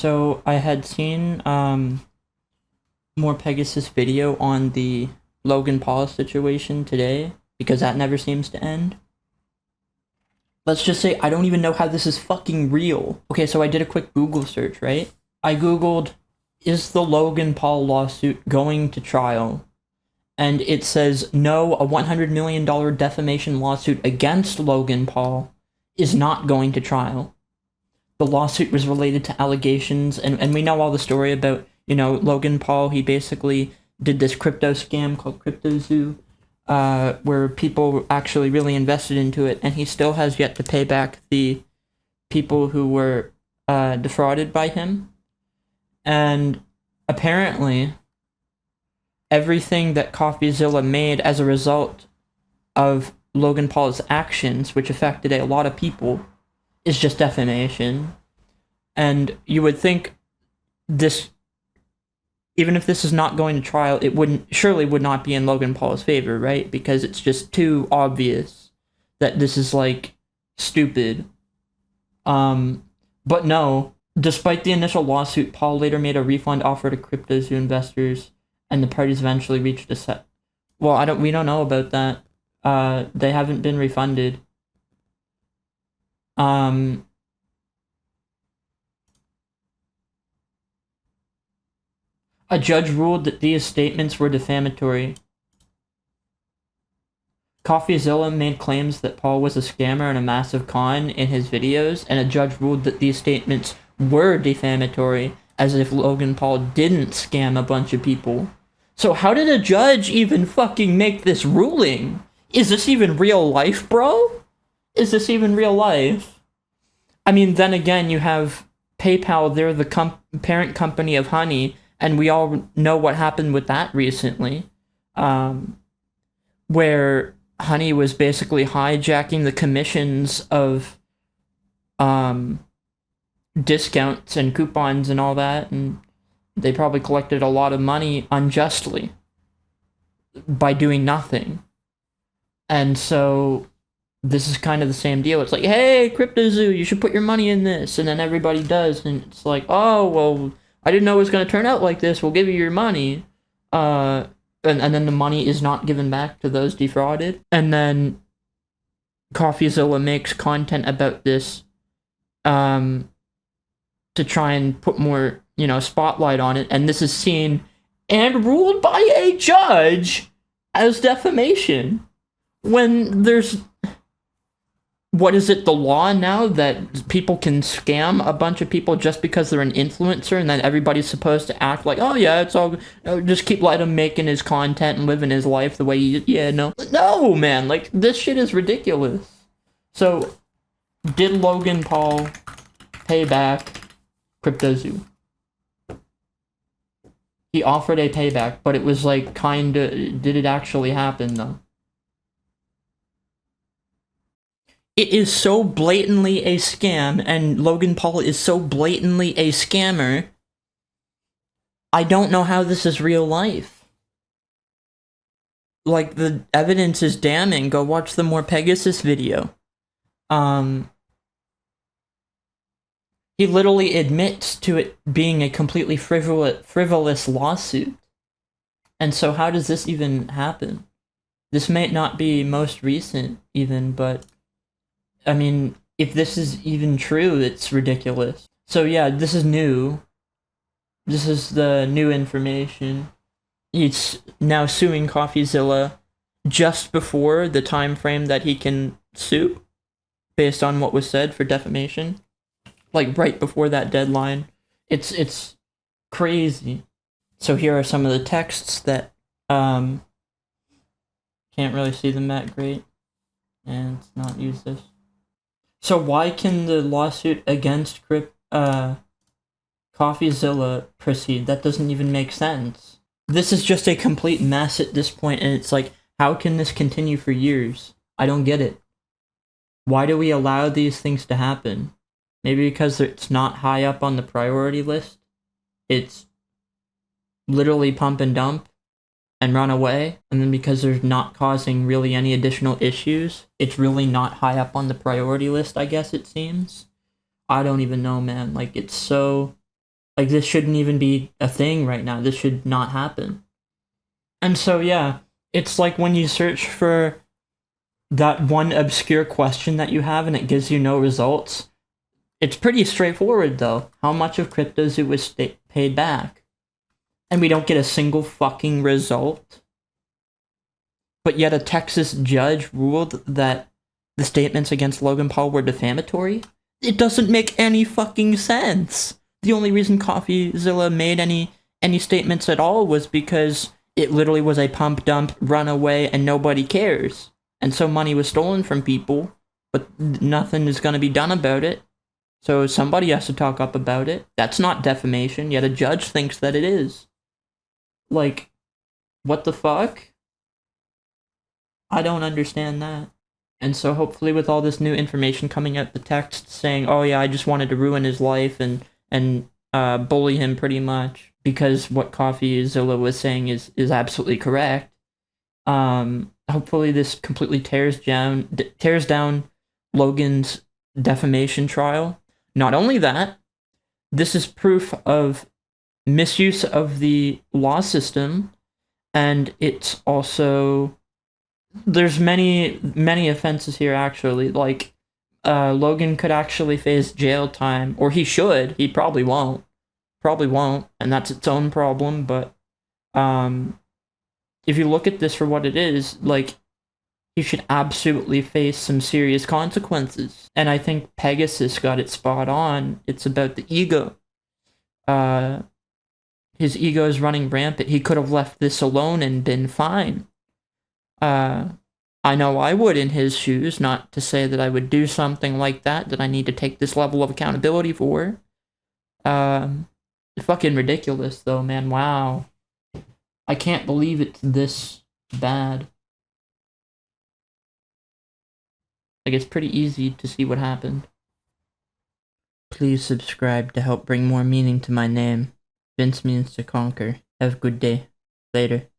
So I had seen more Pegasus video on the Logan Paul situation today because that never seems to end. Let's just say I don't even know how this is fucking real. Okay, so I did a quick Google search, right? I googled, is the Logan Paul lawsuit going to trial? And it says no, a $100 million defamation lawsuit against Logan Paul is not going to trial. The lawsuit was related to allegations, and we know all the story about, Logan Paul. He basically did this crypto scam called CryptoZoo, where people actually really invested into it, and he still has yet to pay back the people who were defrauded by him. And apparently, everything that CoffeZilla made as a result of Logan Paul's actions, which affected a lot of people, is just defamation. And you would think this, even if this is not going to trial, it surely would not be in Logan Paul's favor, right? Because it's just too obvious that this is like stupid. But no, despite the initial lawsuit, Paul later made a refund offer to CryptoZoo investors, and the parties eventually reached a set. Well, we don't know about that. They haven't been refunded. A judge ruled that these statements were defamatory. CoffeZilla made claims that Paul was a scammer and a massive con in his videos, and a judge ruled that these statements were defamatory, as if Logan Paul didn't scam a bunch of people. So how did a judge even fucking make this ruling? Is this even real life, bro? Is this even real life? I mean, then again, you have PayPal, they're the parent company of Honey, and we all know what happened with that recently, where Honey was basically hijacking the commissions of discounts and coupons and all that, and they probably collected a lot of money unjustly by doing nothing. And so this is kind of the same deal. It's like, hey, CryptoZoo, you should put your money in this. And then everybody does. And it's like, oh, well, I didn't know it was going to turn out like this. We'll give you your money. And then the money is not given back to those defrauded. And then CoffeZilla makes content about this to try and put more, spotlight on it. And this is seen and ruled by a judge as defamation. When there's, what is it, the law now that people can scam a bunch of people just because they're an influencer, and then everybody's supposed to act like, oh yeah, it's all, just let him making his content and living his life the way no, man, like, this shit is ridiculous. So, did Logan Paul pay back CryptoZoo? He offered a payback, but it was like, did it actually happen though? It is so blatantly a scam, and Logan Paul is so blatantly a scammer, I don't know how this is real life. Like, the evidence is damning. Go watch the More Pegasus video. He literally admits to it being a completely frivolous lawsuit. And so how does this even happen? This may not be most recent, even, but I mean, if this is even true, it's ridiculous. So yeah, this is new. This is the new information. He's now suing CoffeZilla just before the time frame that he can sue, based on what was said for defamation. Like, right before that deadline. It's crazy. So here are some of the texts that, can't really see them that great. And let's not use this. So why can the lawsuit against CoffeZilla proceed? That doesn't even make sense. This is just a complete mess at this point, and it's like, how can this continue for years? I don't get it. Why do we allow these things to happen? Maybe because it's not high up on the priority list. It's literally pump and dump and run away, and then because they're not causing really any additional issues, it's really not high up on the priority list, I guess it seems. I don't even know, man. Like, it's so Like, this shouldn't even be a thing right now. This should not happen. And so, yeah, it's like when you search for that one obscure question that you have and it gives you no results. It's pretty straightforward, though. How much of cryptos was paid back? And we don't get a single fucking result. But yet a Texas judge ruled that the statements against Logan Paul were defamatory? It doesn't make any fucking sense. The only reason CoffeZilla made any statements at all was because it literally was a pump dump, runaway, and nobody cares. And so money was stolen from people, but nothing is going to be done about it. So somebody has to talk up about it. That's not defamation, yet a judge thinks that it is. Like, what the fuck? I don't understand that. And so hopefully with all this new information coming out, the text saying, oh yeah, I just wanted to ruin his life and bully him pretty much, because what CoffeZilla was saying is absolutely correct. Hopefully this completely tears down Logan's defamation trial. Not only that, this is proof of misuse of the law system, and it's also, there's many offenses here actually. Like, Logan could actually face jail time, or he should. He probably won't, and that's its own problem. But if you look at this for what it is, like, he should absolutely face some serious consequences. And I think Pegasus got it spot on. It's about the ego. His ego is running rampant. He could have left this alone and been fine. I know I would in his shoes, not to say that I would do something like that I need to take this level of accountability for. Fucking ridiculous though, man. Wow. I can't believe it's this bad. Like, it's pretty easy to see what happened. Please subscribe to help bring more meaning to my name. Vince means to conquer. Have a good day. Later.